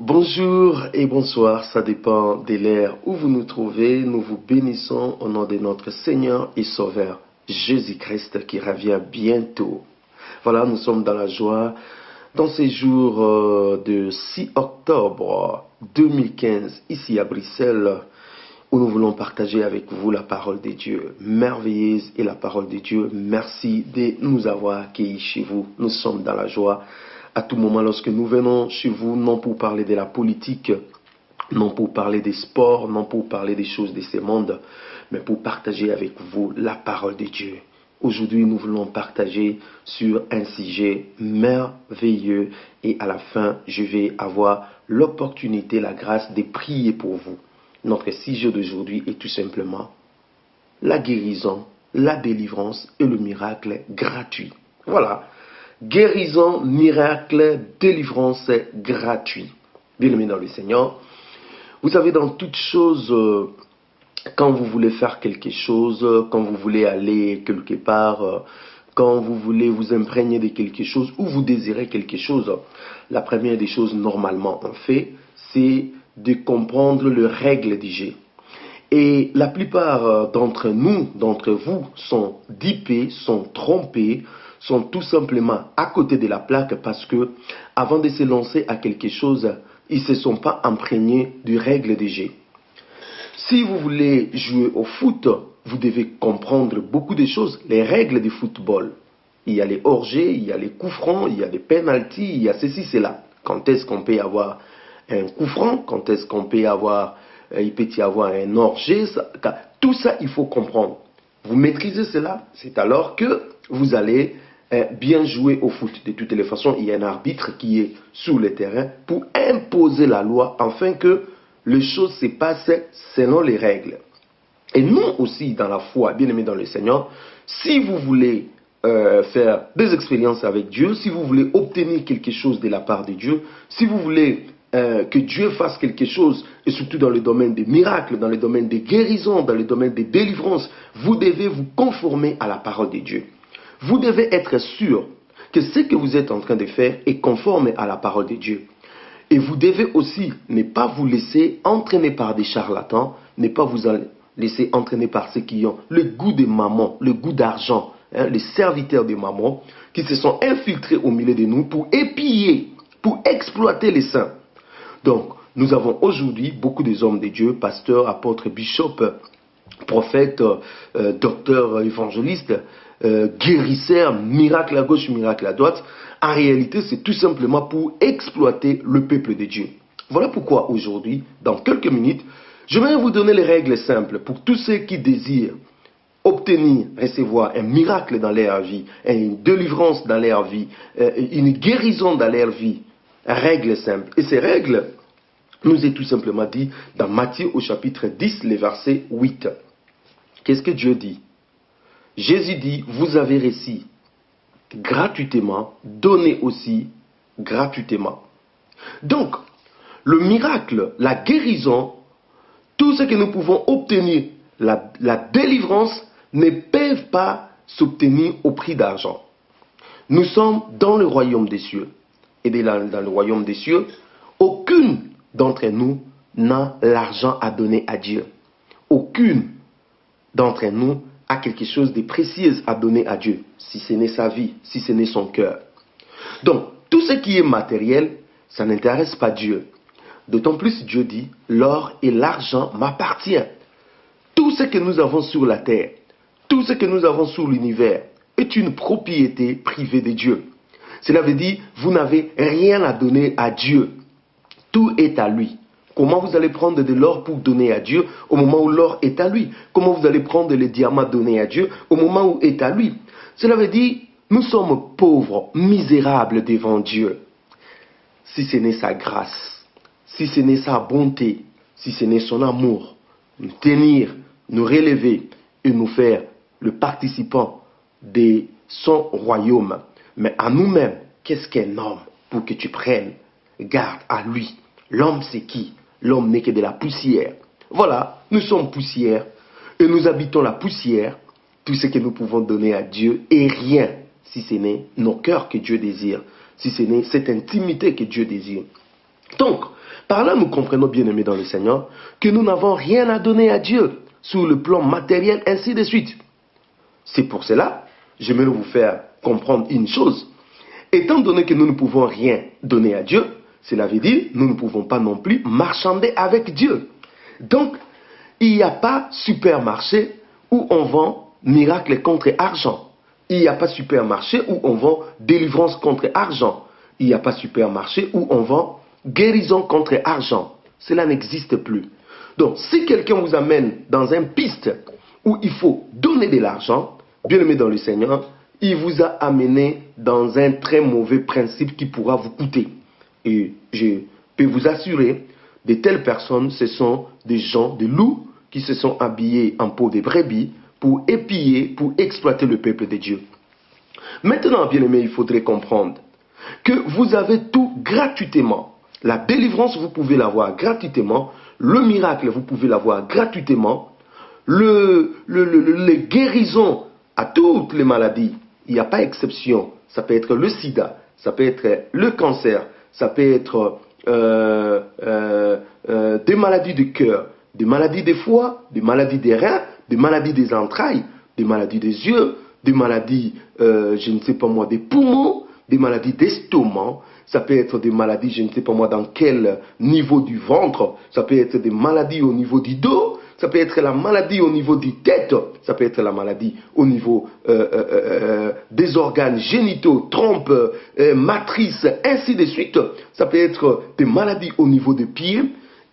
Bonjour et bonsoir, ça dépend de l'ère où vous nous trouvez. Nous vous bénissons au nom de notre Seigneur et Sauveur Jésus-Christ qui revient bientôt. Voilà, nous sommes dans la joie dans ces jours de 6 octobre 2015 ici à Bruxelles où nous voulons partager avec vous la parole de Dieu merveilleuse et la parole de Dieu. Merci de nous avoir accueillis chez vous. Nous sommes dans la joie à tout moment lorsque nous venons chez vous, non pour parler de la politique, non pour parler des sports, non pour parler des choses de ce monde, mais pour partager avec vous la parole de Dieu. Aujourd'hui, nous voulons partager sur un sujet merveilleux et à la fin, je vais avoir l'opportunité, la grâce de prier pour vous. Notre sujet d'aujourd'hui est tout simplement la guérison, la délivrance et le miracle gratuit. Voilà. Guérison, miracle, délivrance gratuit. Bien-aimés dans le Seigneur, vous savez, dans toute chose, quand vous voulez faire quelque chose, quand vous voulez aller quelque part, quand vous voulez vous imprégner de quelque chose ou vous désirez quelque chose, la première des choses normalement on fait, c'est de comprendre les règles du jeu. Et la plupart d'entre nous, d'entre vous, sont dupés, sont trompés, sont tout simplement à côté de la plaque parce que, avant de se lancer à quelque chose, ils ne se sont pas imprégnés des règles du jeu. Si vous voulez jouer au foot, vous devez comprendre beaucoup de choses, les règles du football. Il y a les hors-jeux, il y a les coups francs, il y a les pénaltys, il y a ceci, cela. Quand est-ce qu'on peut avoir un coup franc? Quand est-ce qu'on peut avoir, il peut y avoir un hors-jeu? Tout ça, il faut comprendre. Vous maîtrisez cela, c'est alors que vous allez bien jouer au foot. De toutes les façons, il y a un arbitre qui est sur le terrain pour imposer la loi afin que les choses se passent selon les règles. Et nous aussi, dans la foi, bien-aimés dans le Seigneur, si vous voulez faire des expériences avec Dieu, si vous voulez obtenir quelque chose de la part de Dieu, si vous voulez que Dieu fasse quelque chose, et surtout dans le domaine des miracles, dans le domaine des guérisons, dans le domaine des délivrances, vous devez vous conformer à la parole de Dieu. Vous devez être sûr que ce que vous êtes en train de faire est conforme à la parole de Dieu. Et vous devez aussi ne pas vous laisser entraîner par des charlatans, ne pas vous laisser entraîner par ceux qui ont le goût de mammon, le goût d'argent, les serviteurs de mammon, qui se sont infiltrés au milieu de nous pour épier, pour exploiter les saints. Donc, nous avons aujourd'hui beaucoup des hommes de Dieu, pasteurs, apôtres, bishops, prophètes, docteurs, évangélistes, guérisseurs, miracles à gauche, miracles à droite. En réalité, c'est tout simplement pour exploiter le peuple de Dieu. Voilà pourquoi aujourd'hui, dans quelques minutes, je vais vous donner les règles simples pour tous ceux qui désirent obtenir, recevoir un miracle dans leur vie, une délivrance dans leur vie, une guérison dans leur vie. Règles simples. Et ces règles nous est tout simplement dit dans Matthieu au chapitre 10, le verset 8. Qu'est-ce que Dieu dit? Jésus dit, vous avez reçu gratuitement, donnez aussi gratuitement. Donc, le miracle, la guérison, tout ce que nous pouvons obtenir, la délivrance, ne peuvent pas s'obtenir au prix d'argent. Nous sommes dans le royaume des cieux. Et dans le royaume des cieux, aucune d'entre nous n'a l'argent à donner à Dieu. Aucune d'entre nous a quelque chose de précieux à donner à Dieu, si ce n'est sa vie, si ce n'est son cœur. Donc, tout ce qui est matériel, ça n'intéresse pas Dieu. D'autant plus Dieu dit, l'or et l'argent m'appartiennent. Tout ce que nous avons sur la terre, tout ce que nous avons sur l'univers est une propriété privée de Dieu. Cela veut dire, vous n'avez rien à donner à Dieu. Tout est à lui. Comment vous allez prendre de l'or pour donner à Dieu au moment où l'or est à lui? Comment vous allez prendre les diamants donnés à Dieu au moment où est à lui? Cela veut dire, nous sommes pauvres, misérables devant Dieu. Si ce n'est sa grâce, si ce n'est sa bonté, si ce n'est son amour, nous tenir, nous relever et nous faire le participant de son royaume. Mais à nous-mêmes, qu'est-ce qu'un homme pour que tu prennes garde à lui? L'homme c'est qui? L'homme n'est que de la poussière. Voilà, nous sommes poussière et nous habitons la poussière. Tout ce que nous pouvons donner à Dieu est rien si ce n'est nos cœurs que Dieu désire, si ce n'est cette intimité que Dieu désire. Donc, par là, nous comprenons, bien-aimés dans le Seigneur, que nous n'avons rien à donner à Dieu sur le plan matériel, ainsi de suite. C'est pour cela, j'aimerais vous faire comprendre une chose. Étant donné que nous ne pouvons rien donner à Dieu, cela veut dire que nous ne pouvons pas non plus marchander avec Dieu. Donc, il n'y a pas supermarché où on vend miracle contre argent. Il n'y a pas supermarché où on vend délivrance contre argent. Il n'y a pas supermarché où on vend guérison contre argent. Cela n'existe plus. Donc, si quelqu'un vous amène dans une piste où il faut donner de l'argent, bien-aimé dans le Seigneur, il vous a amené dans un très mauvais principe qui pourra vous coûter. Et je peux vous assurer, de telles personnes, ce sont des gens, des loups, qui se sont habillés en peau de brebis pour épier, pour exploiter le peuple de Dieu. Maintenant, bien-aimé, il faudrait comprendre que vous avez tout gratuitement. La délivrance, vous pouvez l'avoir gratuitement. Le miracle, vous pouvez l'avoir gratuitement. Les guérisons à toutes les maladies, il n'y a pas exception. Ça peut être le sida, ça peut être le cancer, ça peut être des maladies du cœur, des maladies des foie, des maladies des reins, des maladies des entrailles, des maladies des yeux, des maladies, je ne sais pas moi, des poumons, des maladies d'estomac, ça peut être des maladies, je ne sais pas moi, dans quel niveau du ventre, ça peut être des maladies au niveau du dos, ça peut être la maladie au niveau du tête, ça peut être la maladie au niveau des organes génitaux, trompes, matrices, ainsi de suite. Ça peut être des maladies au niveau des pieds.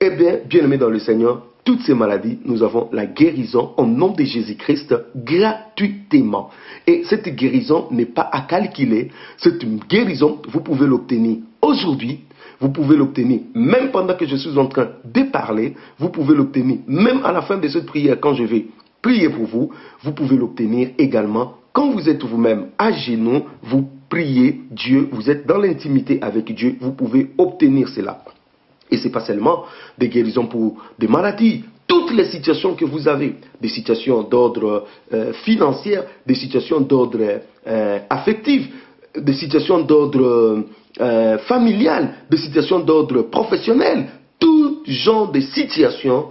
Eh bien, bien-aimés dans le Seigneur, toutes ces maladies, nous avons la guérison au nom de Jésus-Christ gratuitement. Et cette guérison n'est pas à calculer. Cette guérison, vous pouvez l'obtenir aujourd'hui. Vous pouvez l'obtenir même pendant que je suis en train de parler. Vous pouvez l'obtenir même à la fin de cette prière quand je vais prier pour vous. Vous pouvez l'obtenir également quand vous êtes vous-même à genoux. Vous priez Dieu. Vous êtes dans l'intimité avec Dieu. Vous pouvez obtenir cela. Et ce n'est pas seulement des guérisons pour des maladies. Toutes les situations que vous avez, des situations d'ordre financier, des situations d'ordre affectif, des situations d'ordre familial, des situations d'ordre professionnel, tout genre de situations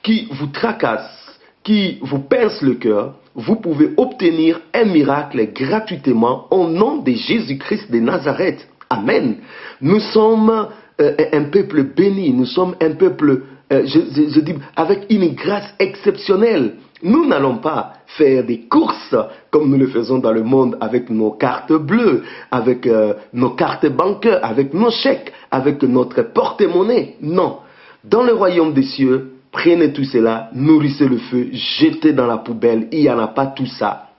qui vous tracassent, qui vous pincent le cœur, vous pouvez obtenir un miracle gratuitement au nom de Jésus-Christ de Nazareth. Amen. Nous sommes un peuple béni, nous sommes un peuple, je dis, avec une grâce exceptionnelle. Nous n'allons pas faire des courses comme nous le faisons dans le monde avec nos cartes bleues, avec nos cartes bancaires, avec nos chèques, avec notre porte-monnaie. Non. Dans le royaume des cieux, prenez tout cela, nourrissez le feu, jetez dans la poubelle. Il n'y en a pas tout ça.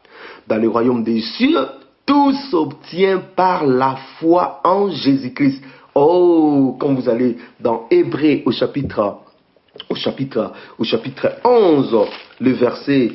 Dans le royaume des cieux, tout s'obtient par la foi en Jésus-Christ. Oh, quand vous allez dans Hébreux au chapitre 11, le verset,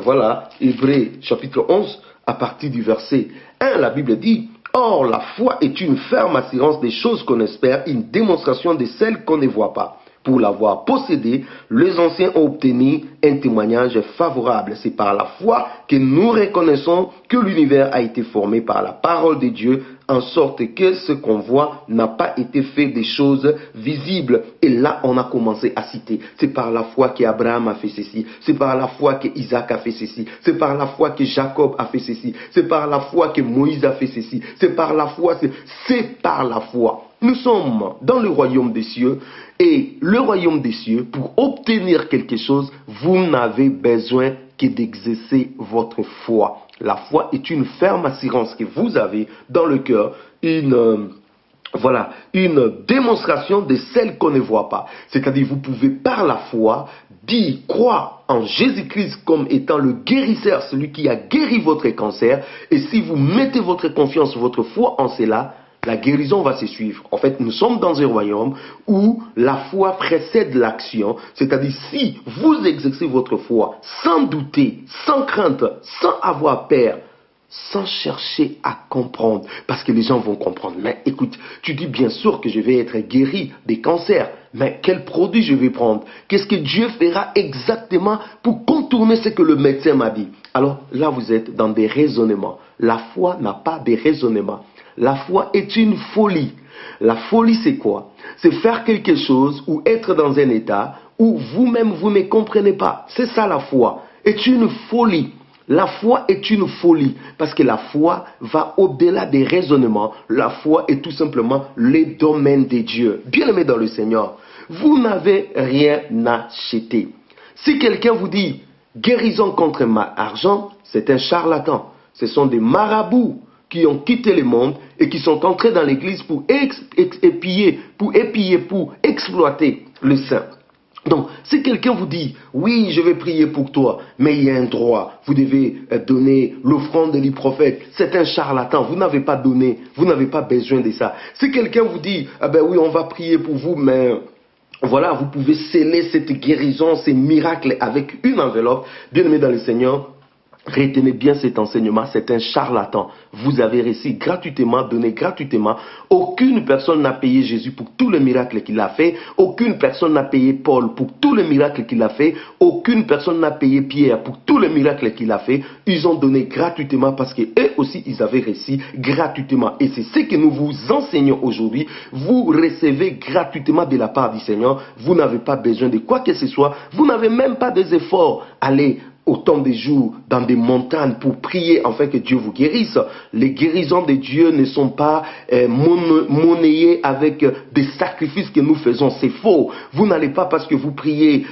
voilà, Hébreux chapitre 11, à partir du verset 1, la Bible dit, « Or, la foi est une ferme assurance des choses qu'on espère, une démonstration de celles qu'on ne voit pas. Pour l'avoir possédé, les anciens ont obtenu un témoignage favorable. C'est par la foi que nous reconnaissons que l'univers a été formé par la parole de Dieu, en sorte que ce qu'on voit n'a pas été fait des choses visibles. » Et là, on a commencé à citer. C'est par la foi qu'Abraham a fait ceci. C'est par la foi qu'Isaac a fait ceci. C'est par la foi que Jacob a fait ceci. C'est par la foi que Moïse a fait ceci. C'est par la foi, c'est par la foi. Nous sommes dans le royaume des cieux. Et le royaume des cieux, pour obtenir quelque chose, vous n'avez besoin que d'exercer votre foi. La foi est une ferme assurance que vous avez dans le cœur, une démonstration de celle qu'on ne voit pas. C'est-à-dire, vous pouvez par la foi dire, croire en Jésus-Christ comme étant le guérisseur, celui qui a guéri votre cancer. Et si vous mettez votre confiance, votre foi en cela, la guérison va se suivre. En fait, nous sommes dans un royaume où la foi précède l'action. C'est-à-dire, si vous exercez votre foi sans douter, sans crainte, sans avoir peur, sans chercher à comprendre, parce que les gens vont comprendre. Mais écoute, tu dis bien sûr que je vais être guéri des cancers, mais quel produit je vais prendre? Qu'est-ce que Dieu fera exactement pour contourner ce que le médecin m'a dit? Alors là, vous êtes dans des raisonnements. La foi n'a pas de raisonnement. La foi est une folie. La folie, c'est quoi? C'est faire quelque chose ou être dans un état où vous-même, vous ne comprenez pas. C'est ça la foi. C'est une folie. La foi est une folie parce que la foi va au-delà des raisonnements. La foi est tout simplement le domaine de Dieu. Bien-aimé dans le Seigneur, vous n'avez rien à acheter. Si quelqu'un vous dit guérison contre ma argent, c'est un charlatan. Ce sont des marabouts qui ont quitté le monde et qui sont entrés dans l'église pour épier, pour exploiter le saint. Donc, si quelqu'un vous dit, oui, je vais prier pour toi, mais il y a un droit, vous devez donner l'offrande du prophète, c'est un charlatan, vous n'avez pas donné, vous n'avez pas besoin de ça. Si quelqu'un vous dit, ah ben oui, on va prier pour vous, mais voilà, vous pouvez sceller cette guérison, ces miracles avec une enveloppe, bien-aimé dans le Seigneur, retenez bien cet enseignement, c'est un charlatan. Vous avez reçu gratuitement, donné gratuitement. Aucune personne n'a payé Jésus pour tous les miracles qu'il a fait. Aucune personne n'a payé Paul pour tous les miracles qu'il a fait. Aucune personne n'a payé Pierre pour tous les miracles qu'il a fait. Ils ont donné gratuitement parce qu'eux aussi, ils avaient reçu gratuitement. Et c'est ce que nous vous enseignons aujourd'hui. Vous recevez gratuitement de la part du Seigneur. Vous n'avez pas besoin de quoi que ce soit. Vous n'avez même pas des efforts. Allez autant de jours dans des montagnes pour prier afin que Dieu vous guérisse. Les guérisons de Dieu ne sont pas monnayées avec des sacrifices que nous faisons. C'est faux. Vous n'allez pas parce que vous priez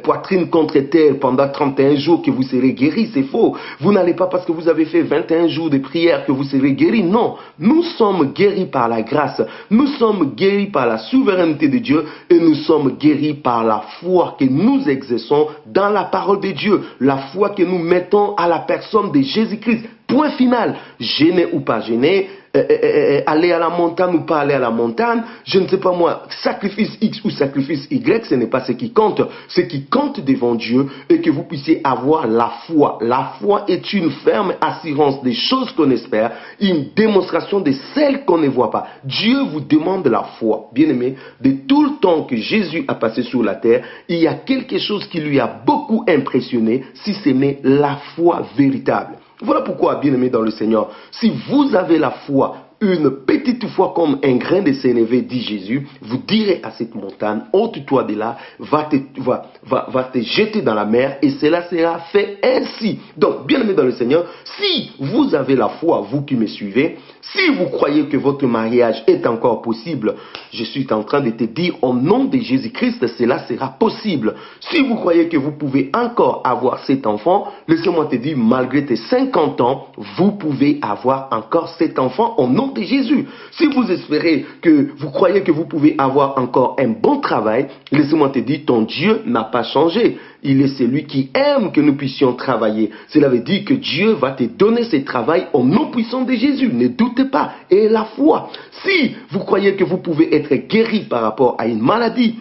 poitrine contre terre pendant 31 jours que vous serez guéri. C'est faux. Vous n'allez pas parce que vous avez fait 21 jours de prière que vous serez guéri. Non. Nous sommes guéris par la grâce. Nous sommes guéris par la souveraineté de Dieu et nous sommes guéris par la foi que nous exerçons dans la parole de Dieu. La foi que nous mettons à la personne de Jésus-Christ. Point final. Gêné ou pas gêné, aller à la montagne ou pas aller à la montagne, je ne sais pas moi, sacrifice X ou sacrifice Y, ce n'est pas ce qui compte. Ce qui compte devant Dieu est que vous puissiez avoir la foi. La foi est une ferme assurance des choses qu'on espère, une démonstration de celles qu'on ne voit pas. Dieu vous demande la foi. Bien-aimé, de tout le temps que Jésus a passé sur la terre, il y a quelque chose qui lui a beaucoup impressionné, si ce n'est la foi véritable. Voilà pourquoi, bien-aimé dans le Seigneur, si vous avez la foi, une petite foi comme un grain de sénévé, dit Jésus, vous direz à cette montagne, ôte-toi de là, va te jeter dans la mer, et cela sera fait ainsi. Donc, bien-aimé dans le Seigneur, si vous avez la foi, vous qui me suivez, si vous croyez que votre mariage est encore possible, je suis en train de te dire, au nom de Jésus-Christ, cela sera possible. Si vous croyez que vous pouvez encore avoir cet enfant, laissez-moi te dire, malgré tes 50 ans, vous pouvez avoir encore cet enfant au nom de Jésus. Si vous espérez que vous croyez que vous pouvez avoir encore un bon travail, laissez-moi te dire, ton Dieu n'a pas changé. Il est celui qui aime que nous puissions travailler. Cela veut dire que Dieu va te donner ce travail au nom puissant de Jésus. Ne doutez pas. Et la foi. Si vous croyez que vous pouvez être guéri par rapport à une maladie,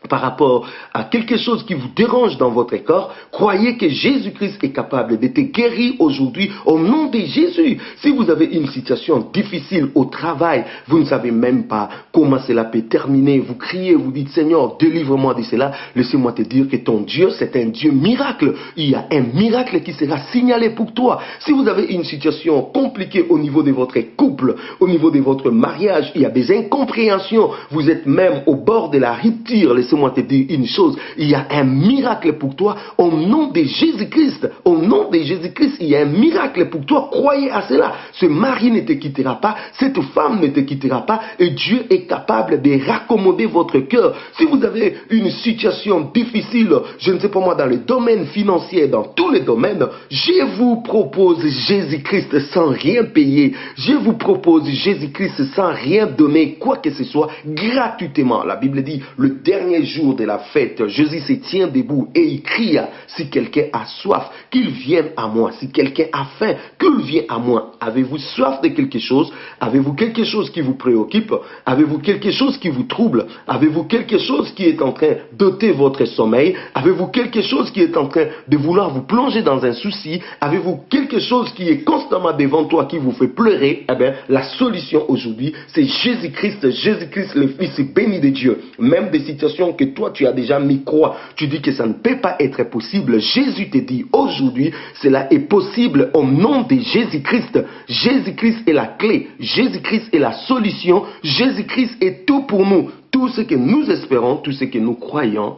par rapport à quelque chose qui vous dérange dans votre corps, croyez que Jésus-Christ est capable de te guérir aujourd'hui au nom de Jésus. Si vous avez une situation difficile au travail, vous ne savez même pas comment cela peut terminer, vous criez, vous dites Seigneur, délivre-moi de cela, laissez-moi te dire que ton Dieu, c'est un Dieu miracle. Il y a un miracle qui sera signalé pour toi. Si vous avez une situation compliquée au niveau de votre couple, au niveau de votre mariage, il y a des incompréhensions, vous êtes même au bord de la rupture, laissez-moi te dire une chose, il y a un miracle pour toi au nom de Jésus-Christ. Au nom de Jésus-Christ, il y a un miracle pour toi. Croyez à cela. Ce mari ne te quittera pas, cette femme ne te quittera pas et Dieu est capable de raccommoder votre cœur. Si vous avez une situation difficile, je ne sais pas moi, dans le domaine financier, dans tous les domaines, je vous propose Jésus-Christ sans rien payer. Je vous propose Jésus-Christ sans rien donner, quoi que ce soit, gratuitement. La Bible dit, le dernier jour de la fête, Jésus se tient debout et il crie, si quelqu'un a soif, qu'il vienne à moi. Si quelqu'un a faim, qu'il vienne à moi. Avez-vous soif de quelque chose? Avez-vous quelque chose qui vous préoccupe? Avez-vous quelque chose qui vous trouble? Avez-vous quelque chose qui est en train d'ôter votre sommeil? Avez-vous quelque chose qui est en train de vouloir vous plonger dans un souci? Avez-vous quelque chose qui est constamment devant toi, qui vous fait pleurer? Eh bien, la solution aujourd'hui, c'est Jésus-Christ, Jésus-Christ, le Fils béni de Dieu. Même des situations situation que toi tu as déjà mis croix, tu dis que ça ne peut pas être possible. Jésus te dit aujourd'hui, cela est possible au nom de Jésus-Christ. Jésus-Christ est la clé, Jésus-Christ est la solution, Jésus-Christ est tout pour nous. Tout ce que nous espérons, tout ce que nous croyons,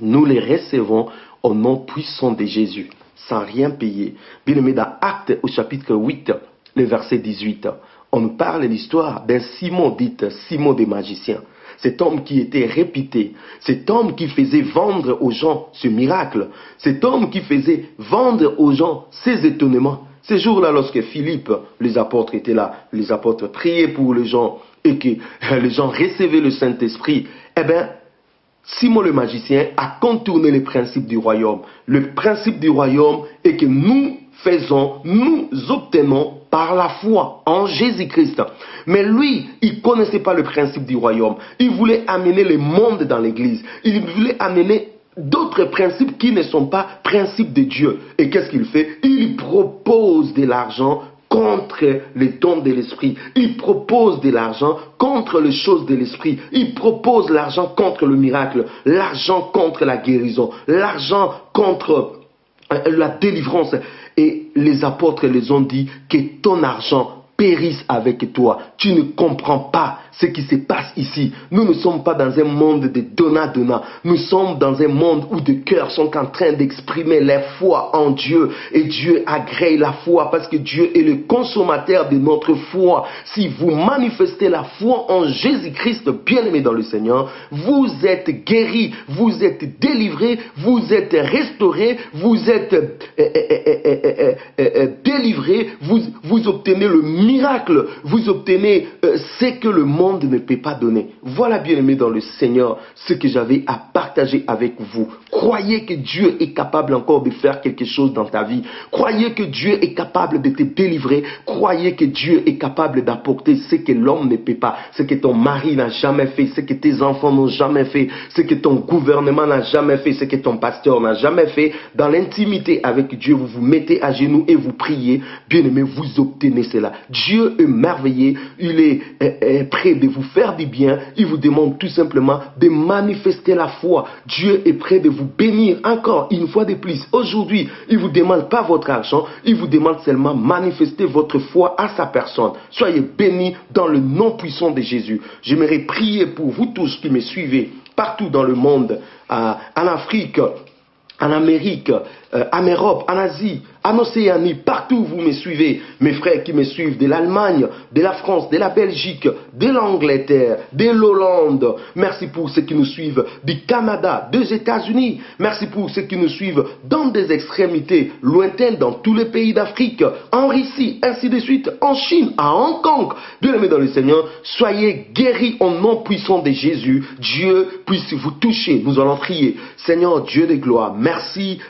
nous les recevons au nom puissant de Jésus, sans rien payer. Bien aimé, dans Actes au chapitre 8, le verset 18, on nous parle de l'histoire d'un Simon, dit Simon des magiciens. Cet homme qui était réputé, cet homme qui faisait vendre aux gens ce miracle, cet homme qui faisait vendre aux gens ces étonnements. Ces jours-là, lorsque Philippe, les apôtres étaient là, les apôtres priaient pour les gens et que les gens recevaient le Saint-Esprit, eh bien, Simon le magicien a contourné les principes du royaume. Le principe du royaume est que nous obtenons par la foi en Jésus-Christ. Mais lui, il ne connaissait pas le principe du royaume. Il voulait amener le monde dans l'église. Il voulait amener d'autres principes qui ne sont pas principes de Dieu. Et qu'est-ce qu'il fait? Il propose de l'argent contre les dons de l'esprit. Il propose de l'argent contre les choses de l'esprit. Il propose l'argent contre le miracle, l'argent contre la guérison, l'argent contre la délivrance. Et les apôtres les ont dit que ton argent périsse avec toi. Tu ne comprends pas ce qui se passe ici. Nous ne sommes pas dans un monde de donnant-donnant. Nous sommes dans un monde où des cœurs sont en train d'exprimer leur foi en Dieu. Et Dieu agrée la foi parce que Dieu est le consommateur de notre foi. Si vous manifestez la foi en Jésus-Christ, bien-aimé dans le Seigneur, vous êtes guéris, vous êtes délivrés, vous êtes restaurés, vous êtes délivrés, vous obtenez le miracle, vous obtenez ce que le monde ne peut pas donner. Voilà, bien-aimé dans le Seigneur, ce que j'avais à partager avec vous. Croyez que Dieu est capable encore de faire quelque chose dans ta vie. Croyez que Dieu est capable de te délivrer. Croyez que Dieu est capable d'apporter ce que l'homme ne peut pas, ce que ton mari n'a jamais fait, ce que tes enfants n'ont jamais fait, ce que ton gouvernement n'a jamais fait, ce que ton pasteur n'a jamais fait. Dans l'intimité avec Dieu, vous vous mettez à genoux et vous priez. Bien-aimé, vous obtenez cela. Dieu est merveilleux, il est prêt de vous faire du bien. Il vous demande tout simplement de manifester la foi. Dieu est prêt de vous bénir encore une fois de plus. Aujourd'hui, il ne vous demande pas votre argent, il vous demande seulement manifester votre foi à sa personne. Soyez bénis dans le nom puissant de Jésus. J'aimerais prier pour vous tous qui me suivez partout dans le monde, en Afrique, en Amérique, en Europe, en Asie, en Océanie, partout où vous me suivez, mes frères qui me suivent de l'Allemagne, de la France, de la Belgique, de l'Angleterre, de l'Hollande. Merci pour ceux qui nous suivent du Canada, des États-Unis. Merci pour ceux qui nous suivent dans des extrémités lointaines, dans tous les pays d'Afrique, en Russie, ainsi de suite, en Chine, à Hong Kong. Bien-aimés dans le Seigneur, soyez guéris au nom puissant de Jésus. Dieu puisse vous toucher. Nous allons prier. Seigneur Dieu de gloire, merci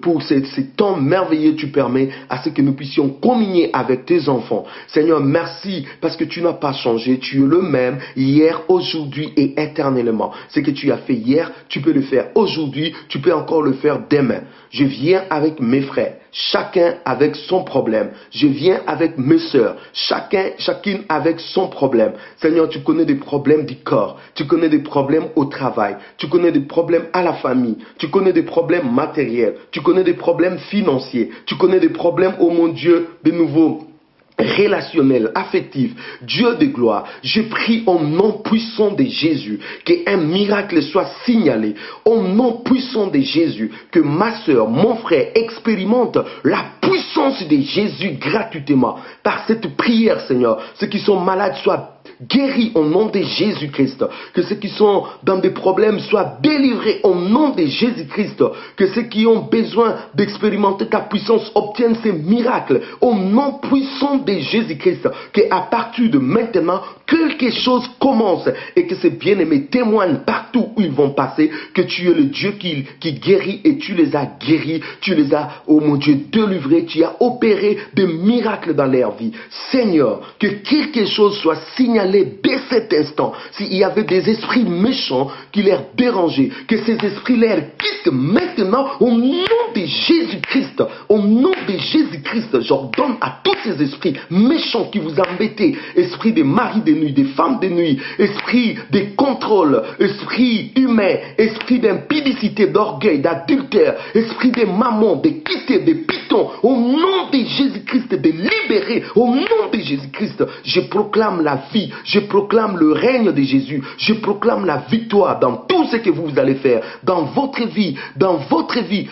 pour ces temps merveilleux tu permets à ce que nous puissions communier avec tes enfants. Seigneur, merci parce que tu n'as pas changé. Tu es le même hier, aujourd'hui et éternellement. Ce que tu as fait hier, tu peux le faire aujourd'hui, tu peux encore le faire demain. Je viens avec mes frères, chacun avec son problème. Je viens avec mes sœurs, chacune avec son problème. Seigneur, tu connais des problèmes du corps, tu connais des problèmes au travail, tu connais des problèmes à la famille, tu connais des problèmes matériels, tu connais des problèmes financiers, tu connais des problèmes, oh mon Dieu, de nouveau relationnel, affectif. Dieu de gloire, je prie au nom puissant de Jésus qu'un miracle soit signalé. Au nom puissant de Jésus, que ma soeur, mon frère expérimente la puissance de Jésus gratuitement. Par cette prière, Seigneur, ceux qui sont malades soient guéris au nom de Jésus-Christ. Que ceux qui sont dans des problèmes soient délivrés au nom de Jésus-Christ. Que ceux qui ont besoin d'expérimenter ta puissance obtiennent ces miracles au nom puissant de Jésus-Christ. Qu'à partir de maintenant, quelque chose commence et que ces bien-aimés témoignent partout où ils vont passer que tu es le Dieu qui guérit et tu les as guéris. Tu les as, oh mon Dieu, délivrés. Tu as opéré des miracles dans leur vie. Seigneur, que quelque chose soit signalé dès cet instant. S'il y avait des esprits méchants qui les dérangeaient, que ces esprits les quittent quitte maintenant au nom de Jésus-Christ. Au nom de Jésus-Christ, j'ordonne à tous ces esprits méchants qui vous embêtez, esprit des maris de nuit, des femmes de nuit, esprit de contrôle, esprit humain, esprit d'impudicité, d'orgueil, d'adultère, esprit de mammon, de quitter, de python, au nom de Jésus-Christ, de libérer, au nom de Jésus-Christ, je proclame la vie, je proclame le règne de Jésus, je proclame la victoire dans tout ce que vous allez faire, dans votre vie,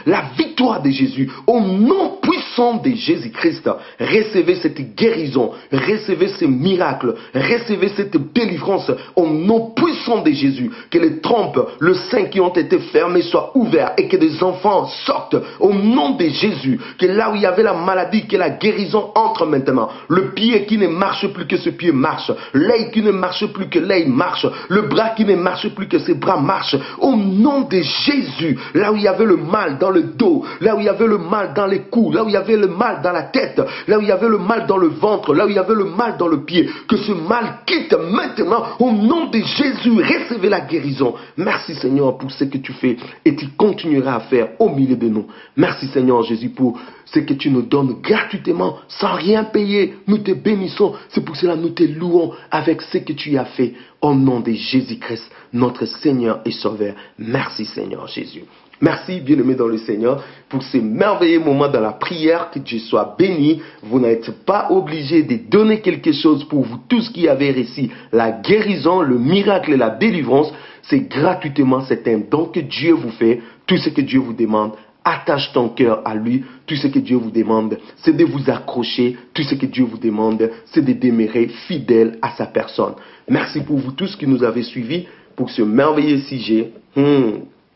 la victoire de Jésus, au nom puissant de Jésus-Christ. Recevez cette guérison, recevez ce miracle, recevez cette délivrance au nom puissant de Jésus. Que les trompes, le sein qui ont été fermés soient ouverts et que des enfants sortent au nom de Jésus. Que là où il y avait la maladie, que la guérison entre maintenant. Le pied qui ne marche plus, que ce pied marche. L'œil qui ne marche plus, que l'œil marche. Le bras qui ne marche plus, que ses bras marchent. Au nom de Jésus, là où il y avait le mal dans le dos, là où il y avait le mal dans les coups, là où il y avait le mal dans la tête, là où il y avait le mal dans le ventre, là où il y avait le mal dans le pied, que ce mal quitte maintenant au nom de Jésus. Recevez la guérison. Merci Seigneur pour ce que tu fais et tu continueras à faire au milieu de nous. Merci Seigneur Jésus pour ce que tu nous donnes gratuitement sans rien payer. Nous te bénissons. C'est pour cela que nous te louons avec ce que tu as fait au nom de Jésus-Christ, notre Seigneur et Sauveur. Merci Seigneur Jésus. Merci, bien-aimés dans le Seigneur, pour ces merveilleux moments dans la prière. Que Dieu soit béni. Vous n'êtes pas obligés de donner quelque chose pour vous tous qui avez réussi la guérison, le miracle et la délivrance. C'est gratuitement, c'est un don que Dieu vous fait. Tout ce que Dieu vous demande, attache ton cœur à lui. Tout ce que Dieu vous demande, c'est de vous accrocher. Tout ce que Dieu vous demande, c'est de demeurer fidèle à sa personne. Merci pour vous tous qui nous avez suivis pour ce merveilleux sujet.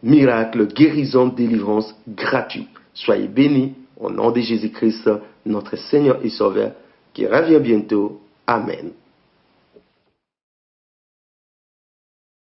Miracle, guérison, délivrance gratuit. Soyez bénis au nom de Jésus-Christ, notre Seigneur et Sauveur, qui revient bientôt. Amen.